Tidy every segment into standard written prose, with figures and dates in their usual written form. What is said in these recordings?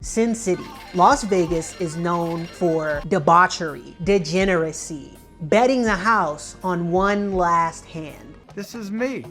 Sin City. Las Vegas is known for debauchery, degeneracy, betting the house on one last hand. This is me,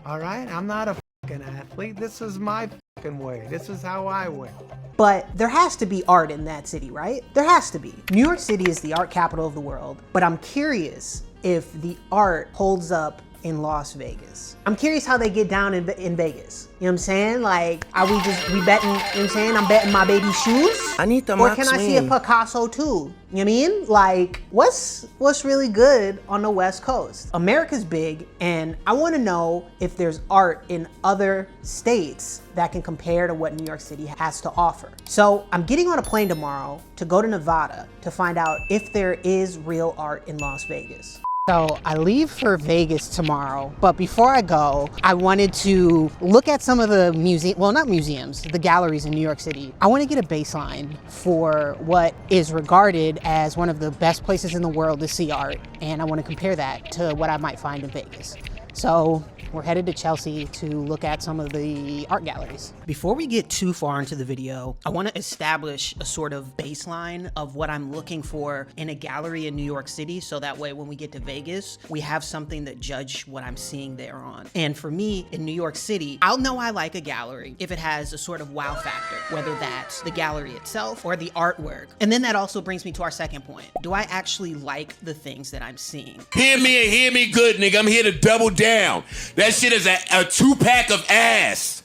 all right? I'm not a fucking athlete. This is my fucking way. This is how I win. But there has to be art in that city, right? There has to be. New York City is the art capital of the world, but I'm curious if the art holds up in Las Vegas. I'm curious how they get down in Vegas. You know what I'm saying? Like, are we betting, you know what I'm saying? I'm betting my baby's shoes? I need the Or can I see a Picasso too? You know what I mean? Like, what's really good on the West Coast? America's big, and I wanna know if there's art in other states that can compare to what New York City has to offer. So I'm getting on a plane tomorrow to go to Nevada to find out if there is real art in Las Vegas. So I leave for Vegas tomorrow, but before I go, I wanted to look at some of the not museums, the galleries in New York City. I want to get a baseline for what is regarded as one of the best places in the world to see art, and I want to compare that to what I might find in Vegas. So we're headed to Chelsea to look at some of the art galleries. Before we get too far into the video, I want to establish a sort of baseline of what I'm looking for in a gallery in New York City, so that way when we get to Vegas, we have something to judge what I'm seeing there on. And for me, in New York City, I'll know I like a gallery if it has a sort of wow factor, whether that's the gallery itself or the artwork. And then that also brings me to our second point. Do I actually like the things that I'm seeing? Hear me and hear me good, nigga. I'm here to double down. That shit is a 2-pack of ass.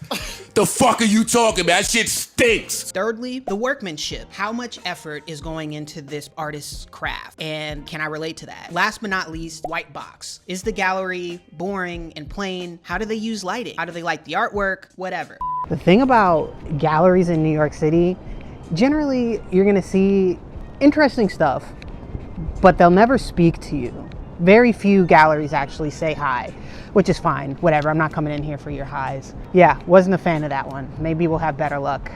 The fuck are you talking about? That shit stinks. Thirdly, the workmanship. How much effort is going into this artist's craft? And can I relate to that? Last but not least, white box. Is the gallery boring and plain? How do they use lighting? How do they like the artwork? Whatever. The thing about galleries in New York City, generally you're gonna see interesting stuff, but they'll never speak to you. Very few galleries actually say hi, which is fine, whatever. I'm not coming in here for your highs. Yeah, wasn't a fan of that one. Maybe we'll have better luck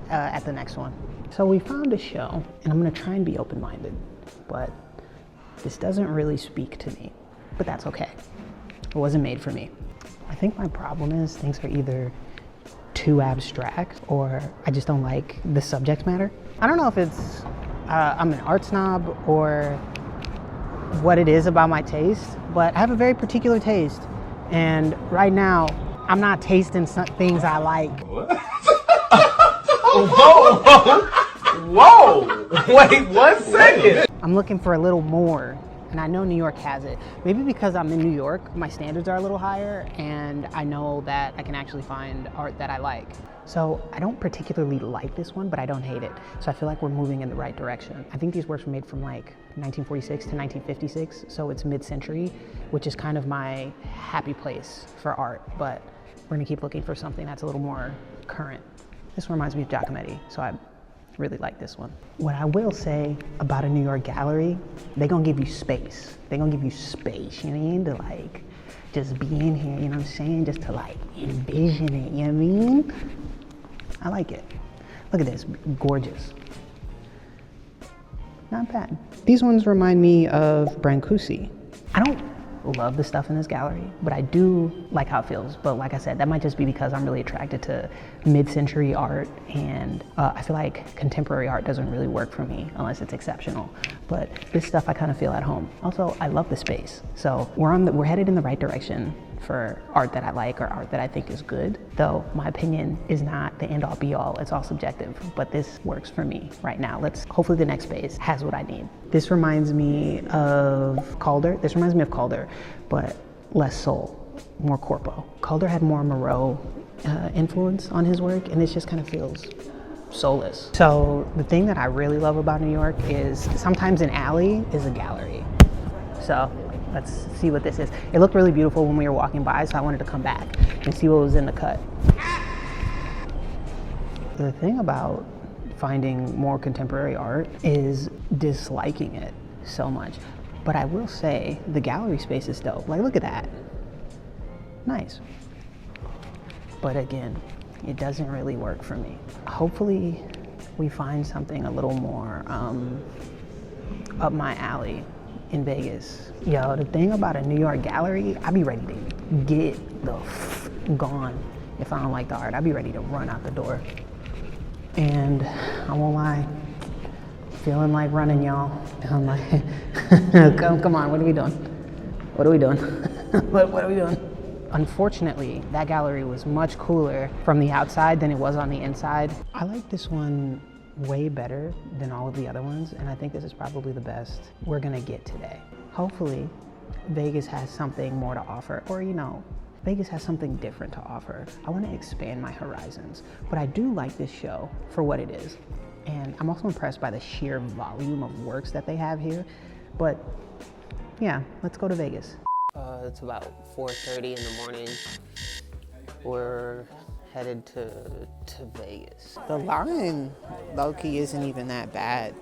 at the next one. So we found a show, and I'm gonna try and be open-minded, but this doesn't really speak to me, but that's okay. It wasn't made for me. I think my problem is things are either too abstract or I just don't like the subject matter. I don't know if it's I'm an art snob or what it is about my taste, but I have a very particular taste. And right now, I'm not tasting some things I like. Whoa! Wait 1 second. I'm looking for a little more, and I know New York has it. Maybe because I'm in New York, my standards are a little higher, and I know that I can actually find art that I like. So I don't particularly like this one, but I don't hate it. So I feel like we're moving in the right direction. I think these works were made from like 1946 to 1956, so it's mid-century, which is kind of my happy place for art, but we're gonna keep looking for something that's a little more current. This reminds me of Giacometti, so I really like this one. What I will say about a New York gallery, they're gonna give you space. They're gonna give you space, you know what I mean? To like, just be in here, you know what I'm saying? Just to like envision it, you know what I mean? I like it. Look at this, gorgeous. Not bad. These ones remind me of Brancusi. I don't love the stuff in this gallery, but I do like how it feels. But like I said, that might just be because I'm really attracted to mid-century art, and I feel like contemporary art doesn't really work for me unless it's exceptional. But this stuff I kind of feel at home. Also, I love the space. So we're headed in the right direction for art that I like or art that I think is good. Though my opinion is not the end-all be-all, it's all subjective, but this works for me right now. Hopefully the next phase has what I need. This reminds me of Calder. This reminds me of Calder, but less soul, more corpo. Calder had more Moreau influence on his work, and this just kind of feels soulless. So the thing that I really love about New York is sometimes an alley is a gallery. So let's see what this is. It looked really beautiful when we were walking by, so I wanted to come back and see what was in the cut. The thing about finding more contemporary art is disliking it so much. But I will say the gallery space is dope. Like, look at that. Nice. But again, it doesn't really work for me. Hopefully we find something a little more up my alley in Vegas. Yo, the thing about a New York gallery, I be ready to get the gone if I don't like the art. I be ready to run out the door. And I won't lie, feeling like running, y'all. Feeling like, come on, what are we doing? What are we doing? what are we doing? Unfortunately, that gallery was much cooler from the outside than it was on the inside. I like this one way better than all of the other ones, and I think this is probably the best we're gonna get today. Hopefully, Vegas has something more to offer, or Vegas has something different to offer. I want to expand my horizons, but I do like this show for what it is. And I'm also impressed by the sheer volume of works that they have here. But yeah, let's go to Vegas. It's about 4:30 in the morning. We're headed to Vegas. The line, low-key, isn't even that bad.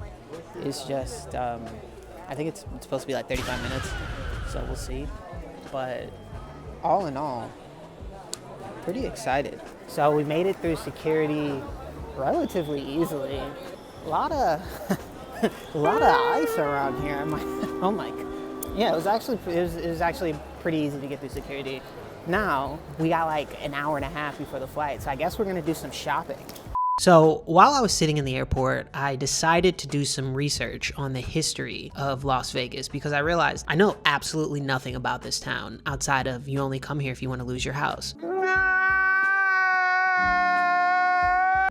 It's just, I think it's supposed to be like 35 minutes, so we'll see. But all in all, pretty excited. So we made it through security relatively easily. A lot of ice around here. Oh my, yeah, it was actually pretty easy to get through security. Now we got like an hour and a half before the flight, so I guess we're gonna do some shopping. So while I was sitting in the airport, I decided to do some research on the history of Las Vegas because I realized I know absolutely nothing about this town outside of you only come here if you want to lose your house.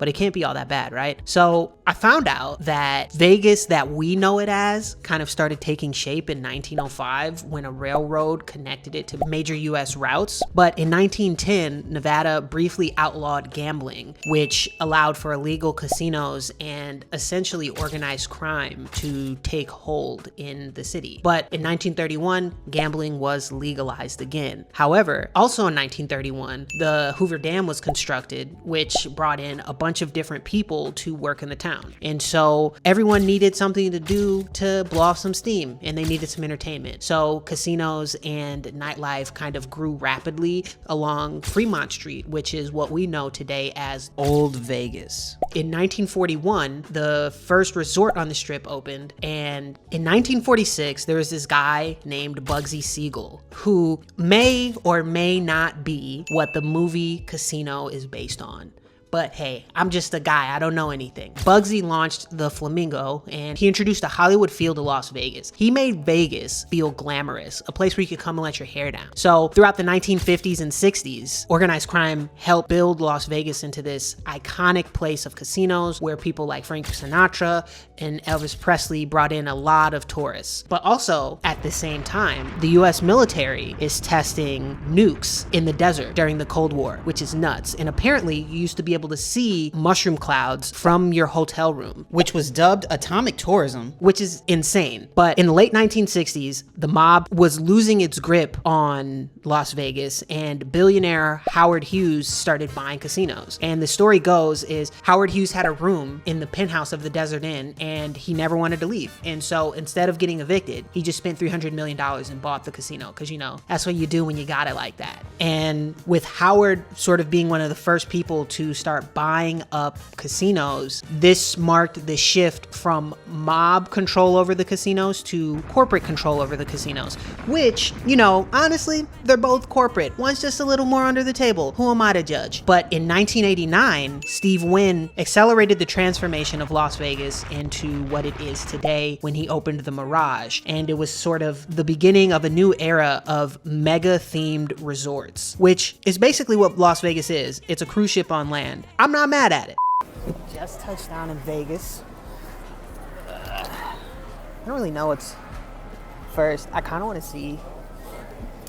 But it can't be all that bad, right? So I found out that Vegas, that we know it as, kind of started taking shape in 1905 when a railroad connected it to major US routes. But in 1910, Nevada briefly outlawed gambling, which allowed for illegal casinos and essentially organized crime to take hold in the city. But in 1931, gambling was legalized again. However, also in 1931, the Hoover Dam was constructed, which brought in a bunch of different people to work in the town. And so everyone needed something to do to blow off some steam, and they needed some entertainment. So casinos and nightlife kind of grew rapidly along Fremont Street, which is what we know today as Old Vegas. In 1941, the first resort on the Strip opened, and in 1946, there was this guy named Bugsy Siegel, who may or may not be what the movie Casino is based on. But hey, I'm just a guy, I don't know anything. Bugsy launched the Flamingo, and he introduced a Hollywood feel to Las Vegas. He made Vegas feel glamorous, a place where you could come and let your hair down. So throughout the 1950s and 60s, organized crime helped build Las Vegas into this iconic place of casinos where people like Frank Sinatra and Elvis Presley brought in a lot of tourists. But also, at the same time, the US military is testing nukes in the desert during the Cold War, which is nuts. And apparently, you used to be able to see mushroom clouds from your hotel room, which was dubbed atomic tourism, which is insane. But in the late 1960s, the mob was losing its grip on Las Vegas, and billionaire Howard Hughes started buying casinos. And the story goes is Howard Hughes had a room in the penthouse of the Desert Inn, and he never wanted to leave. And so instead of getting evicted, he just spent $300 million and bought the casino, because that's what you do when you got it like that. And with Howard sort of being one of the first people to start buying up casinos, this marked the shift from mob control over the casinos to corporate control over the casinos, which, honestly, they're both corporate. One's just a little more under the table. Who am I to judge? But in 1989, Steve Wynn accelerated the transformation of Las Vegas into what it is today when he opened the Mirage. And it was sort of the beginning of a new era of mega-themed resorts, which is basically what Las Vegas is. It's a cruise ship on land. I'm not mad at it. Just touched down in Vegas. I don't really know what's first. I kind of want to see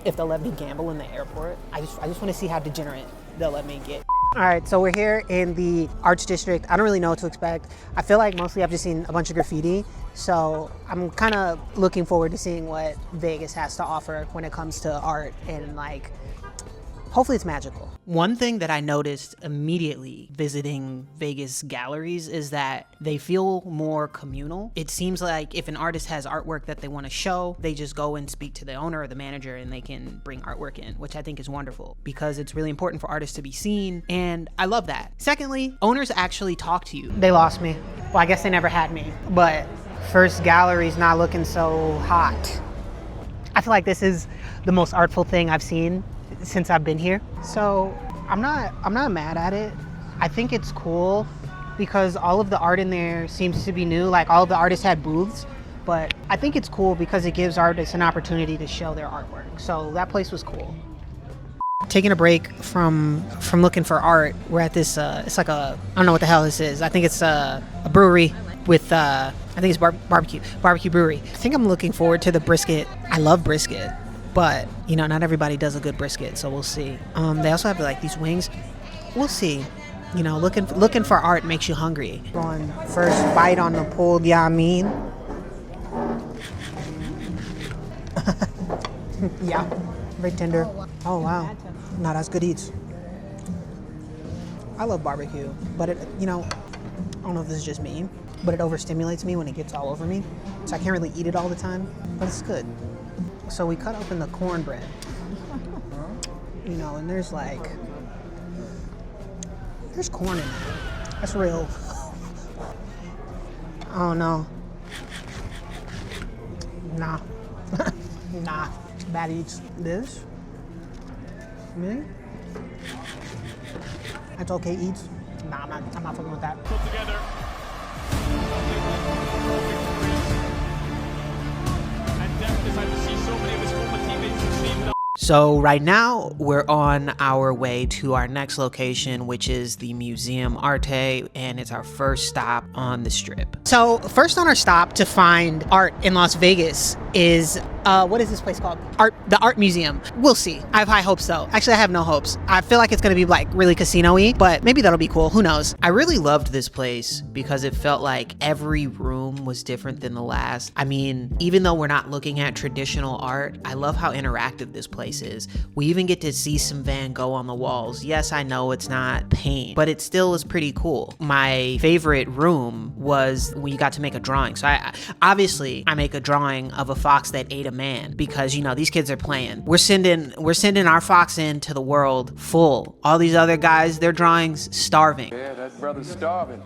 if they'll let me gamble in the airport. I just want to see how degenerate they'll let me get. All right, so we're here in the Arts District. I don't really know what to expect. I feel like mostly I've just seen a bunch of graffiti. So I'm kind of looking forward to seeing what Vegas has to offer when it comes to art, and hopefully it's magical. One thing that I noticed immediately visiting Vegas galleries is that they feel more communal. It seems like if an artist has artwork that they want to show, they just go and speak to the owner or the manager and they can bring artwork in, which I think is wonderful because it's really important for artists to be seen, and I love that. Secondly, owners actually talk to you. They lost me. Well, I guess they never had me, but first gallery's not looking so hot. I feel like this is the most artful thing I've seen since I've been here. So I'm not mad at it. I think it's cool because all of the art in there seems to be new. Like all of the artists had booths, but I think it's cool because it gives artists an opportunity to show their artwork. So that place was cool. Taking a break from looking for art, we're at this, it's like I don't know what the hell this is. I think it's a brewery with, I think it's barbecue brewery. I think I'm looking forward to the brisket. I love brisket, but you know, not everybody does a good brisket, so we'll see. They also have like these wings. We'll see. You know, looking for art makes you hungry. Going first bite on the pulled yamin. Yeah, very tender. Oh wow, no, that's good eats. I love barbecue, but it, you know, I don't know if this is just me, but it overstimulates me when it gets all over me, so I can't really eat it all the time, but it's good. So we cut open the cornbread, you know, and there's corn in it. That's real. Oh no. Nah. Nah. Bad eats. This? Me? That's okay eats? Nah, I'm not fucking with that. Put together. And Def decided to see so many of his former teammates succeed. So right now we're on our way to our next location, which is the Museum Arte, and it's our first stop on the Strip. So first on our stop to find art in Las Vegas is, what is this place called? The Art Museum. We'll see. I have high hopes though. Actually, I have no hopes. I feel like it's gonna be like really casino-y, but maybe that'll be cool. Who knows? I really loved this place because it felt like every room was different than the last. I mean, even though we're not looking at traditional art, I love how interactive this place is. We even get to see some Van Gogh on the walls. Yes, I know it's not paint, but it still is pretty cool. My favorite room was when you got to make a drawing. So obviously I make a drawing of a fox that ate a man because, you know, these kids are playing. We're sending our fox into the world full. All these other guys, their drawings starving. Yeah, that brother's starving.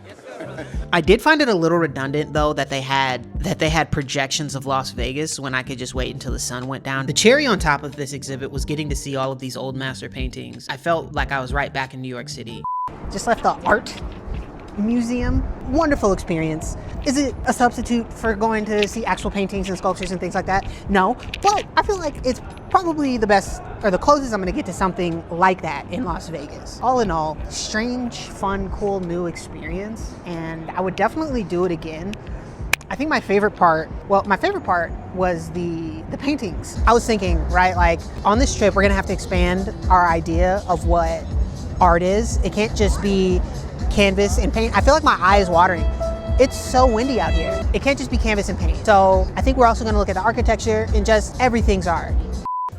I did find it a little redundant though that they had projections of Las Vegas when I could just wait until the sun went down. The cherry on top of this exhibit was getting to see all of these old master paintings. I felt like I was right back in New York City. Just left the Art Museum. Wonderful experience. Is it a substitute for going to see actual paintings and sculptures and things like that? No, but I feel like it's probably the best or the closest I'm gonna get to something like that in Las Vegas. All in all, strange, fun, cool, new experience, and I would definitely do it again. I think my favorite part was the paintings. I was thinking, right, like on this trip, we're gonna have to expand our idea of what art is. It can't just be canvas and paint. I feel like my eye is watering. It's so windy out here. It can't just be canvas and paint. So I think we're also gonna look at the architecture and just everything's art.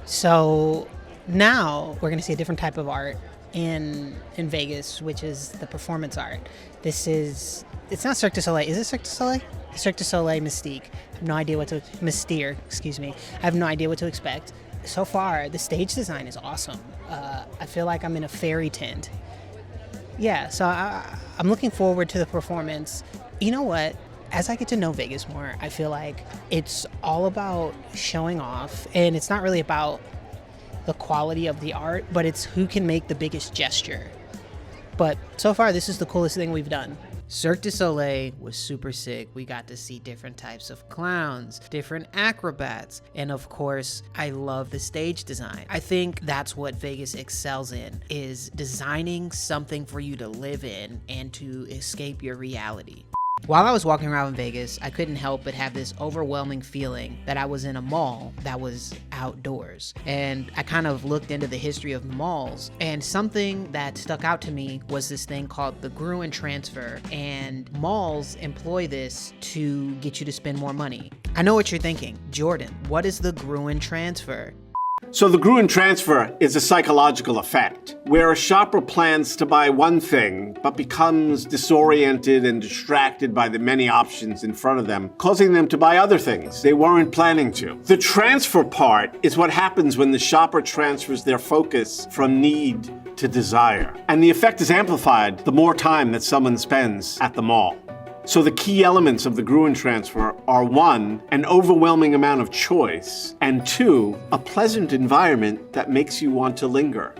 So now we're gonna see a different type of art in Vegas, which is the performance art. It's not Cirque du Soleil. Is it Cirque du Soleil? Cirque du Soleil Mystique. I have no idea what to, Mystere, excuse me. I have no idea what to expect. So far, the stage design is awesome. I feel like I'm in a fairy tent. Yeah, so I'm looking forward to the performance. You know what? As I get to know Vegas more, I feel like it's all about showing off, and it's not really about the quality of the art, but it's who can make the biggest gesture. But so far, this is the coolest thing we've done. Cirque du Soleil was super sick. We got to see different types of clowns, different acrobats, and of course, I love the stage design. I think that's what Vegas excels in, is designing something for you to live in and to escape your reality. While I was walking around Vegas, I couldn't help but have this overwhelming feeling that I was in a mall that was outdoors. And I kind of looked into the history of malls, and something that stuck out to me was this thing called the Gruen transfer, and malls employ this to get you to spend more money. I know what you're thinking. Jordan, what is the Gruen transfer? So the Gruen transfer is a psychological effect where a shopper plans to buy one thing but becomes disoriented and distracted by the many options in front of them, causing them to buy other things they weren't planning to. The transfer part is what happens when the shopper transfers their focus from need to desire. And the effect is amplified the more time that someone spends at the mall. So the key elements of the Gruen transfer are 1, an overwhelming amount of choice, and 2, a pleasant environment that makes you want to linger.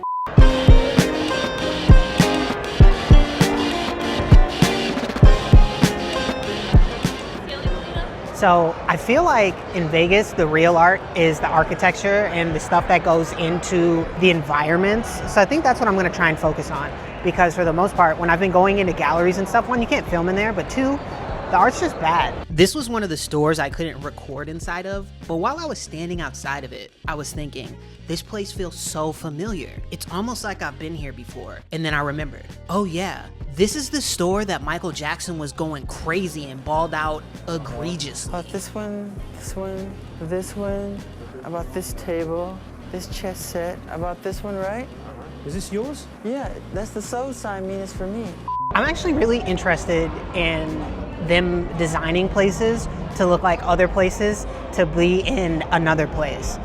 So I feel like in Vegas, the real art is the architecture and the stuff that goes into the environments. So I think that's what I'm gonna try and focus on, because for the most part, when I've been going into galleries and stuff, one, you can't film in there, but two, the art's just bad. This was one of the stores I couldn't record inside of, but while I was standing outside of it, I was thinking, this place feels so familiar. It's almost like I've been here before. And then I remembered, oh yeah, this is the store that Michael Jackson was going crazy and balled out egregiously. About this one, this one, this one, about this table, this chess set, about this one, right? Is this yours? Yeah, that's the soul sign mean it's for me. I'm actually really interested in them designing places to look like other places, to be in another place.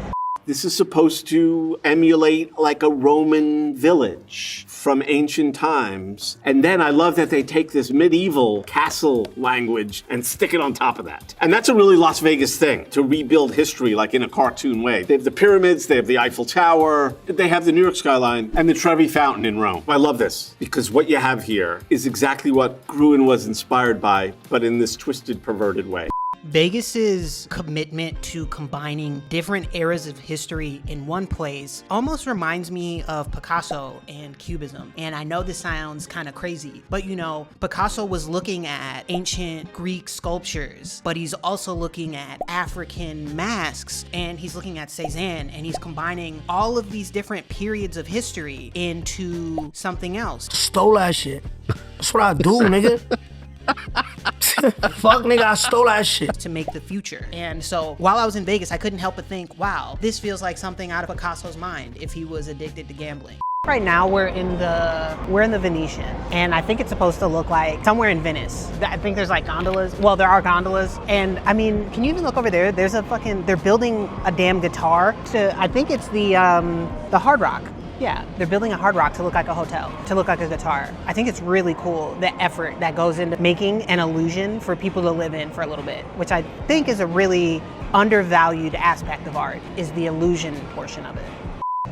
This is supposed to emulate like a Roman village from ancient times. And then I love that they take this medieval castle language and stick it on top of that. And that's a really Las Vegas thing, to rebuild history like in a cartoon way. They have the pyramids, they have the Eiffel Tower, they have the New York skyline, and the Trevi Fountain in Rome. I love this, because what you have here is exactly what Gruen was inspired by, but in this twisted, perverted way. Vegas's commitment to combining different eras of history in one place almost reminds me of Picasso and Cubism. And I know this sounds kind of crazy, but you know, Picasso was looking at ancient Greek sculptures, but he's also looking at African masks, and he's looking at Cézanne, and he's combining all of these different periods of history into something else. Stole that shit. That's what I do, nigga. Fuck, nigga, I stole that shit. To make the future. And so while I was in Vegas, I couldn't help but think, wow, this feels like something out of Picasso's mind if he was addicted to gambling. Right now we're in the Venetian, and I think it's supposed to look like somewhere in Venice. I think there's like gondolas. Well, there are gondolas, and I mean, can you even look over there? There's they're building a damn guitar I think it's the Hard Rock. Yeah, they're building a Hard Rock to look like a hotel, to look like a guitar. I think it's really cool, the effort that goes into making an illusion for people to live in for a little bit, which I think is a really undervalued aspect of art, is the illusion portion of it.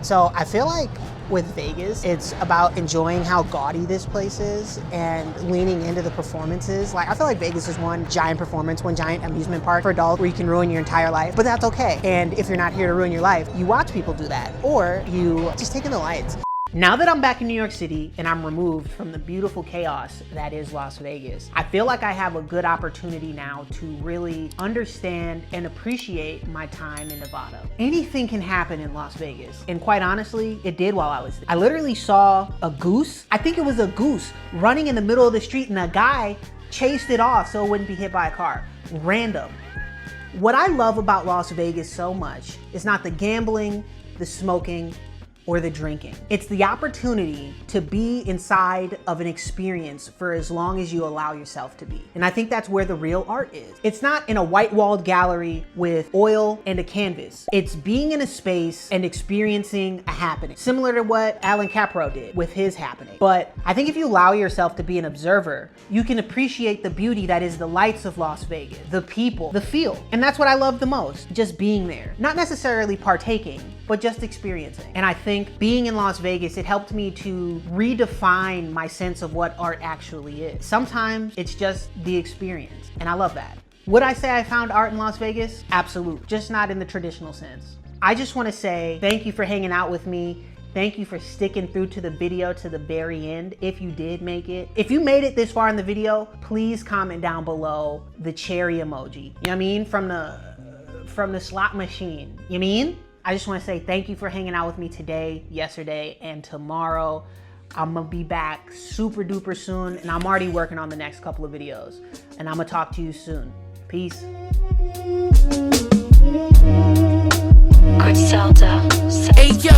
So I feel like with Vegas, it's about enjoying how gaudy this place is and leaning into the performances. Like, I feel like Vegas is one giant performance, one giant amusement park for adults where you can ruin your entire life, but that's okay. And if you're not here to ruin your life, you watch people do that, or you just take in the lights. Now that I'm back in New York City and I'm removed from the beautiful chaos that is Las Vegas, I feel like I have a good opportunity now to really understand and appreciate my time in Nevada. Anything can happen in Las Vegas, and quite honestly, it did while I was there. I literally saw a goose, I think it was a goose, running in the middle of the street, and a guy chased it off so it wouldn't be hit by a car. Random. What I love about Las Vegas so much is not the gambling, the smoking, or the drinking. It's the opportunity to be inside of an experience for as long as you allow yourself to be. And I think that's where the real art is. It's not in a white-walled gallery with oil and a canvas. It's being in a space and experiencing a happening, similar to what Alan Capro did with his happening. But I think if you allow yourself to be an observer, you can appreciate the beauty that is the lights of Las Vegas, the people, the feel. And that's what I love the most, just being there. Not necessarily partaking, but just experiencing. And I think being in Las Vegas, it helped me to redefine my sense of what art actually is. Sometimes it's just the experience, and I love that. Would I say I found art in Las Vegas? Absolutely, just not in the traditional sense. I just wanna say thank you for hanging out with me. Thank you for sticking through to the video to the very end, if you did make it. If you made it this far in the video, please comment down below the cherry emoji. You know what I mean? From the slot machine, you mean? I just want to say thank you for hanging out with me today, yesterday, and tomorrow. I'm gonna be back super duper soon, and I'm already working on the next couple of videos. And I'm gonna talk to you soon. Peace. Griselda. Hey, yo.